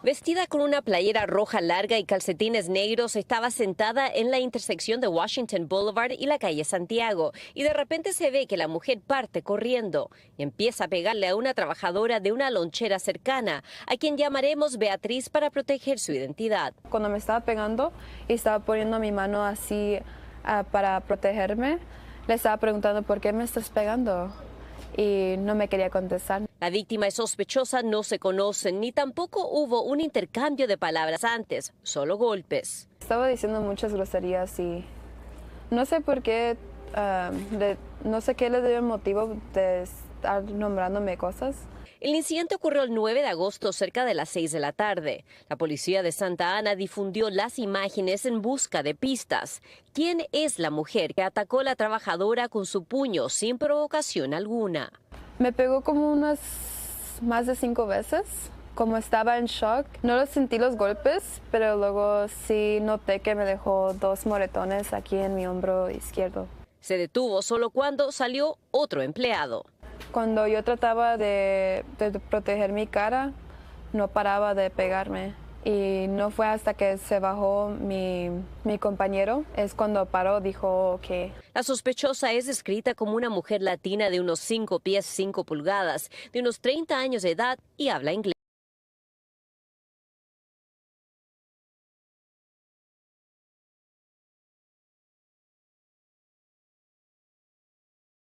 Vestida con una playera roja larga y calcetines negros, estaba sentada en la intersección de Washington Boulevard y la calle Santiago, y de repente se ve que la mujer parte corriendo y empieza a pegarle a una trabajadora de una lonchera cercana, a quien llamaremos Beatriz para proteger su identidad. Cuando me estaba pegando y estaba poniendo mi mano así para protegerme, le estaba preguntando ¿por qué me estás pegando? Y no me quería contestar. La víctima y sospechosa no se conocen, ni tampoco hubo un intercambio de palabras antes, solo golpes. Estaba diciendo muchas groserías y no sé por qué, no sé qué le dio el motivo de estar nombrándome cosas. El incidente ocurrió el 9 de agosto cerca de las 6 de la tarde. La policía de Santa Ana difundió las imágenes en busca de pistas. ¿Quién es la mujer que atacó a la trabajadora con su puño sin provocación alguna? Me pegó como unas más de 5 veces. Como estaba en shock, no lo sentí los golpes, pero luego sí noté que me dejó 2 moretones aquí en mi hombro izquierdo. Se detuvo solo cuando salió otro empleado. Cuando yo trataba de proteger mi cara, no paraba de pegarme. Y no fue hasta que se bajó mi compañero, es cuando paró, dijo que... La sospechosa es descrita como una mujer latina de unos 5 pies 5 pulgadas, de unos 30 años de edad y habla inglés.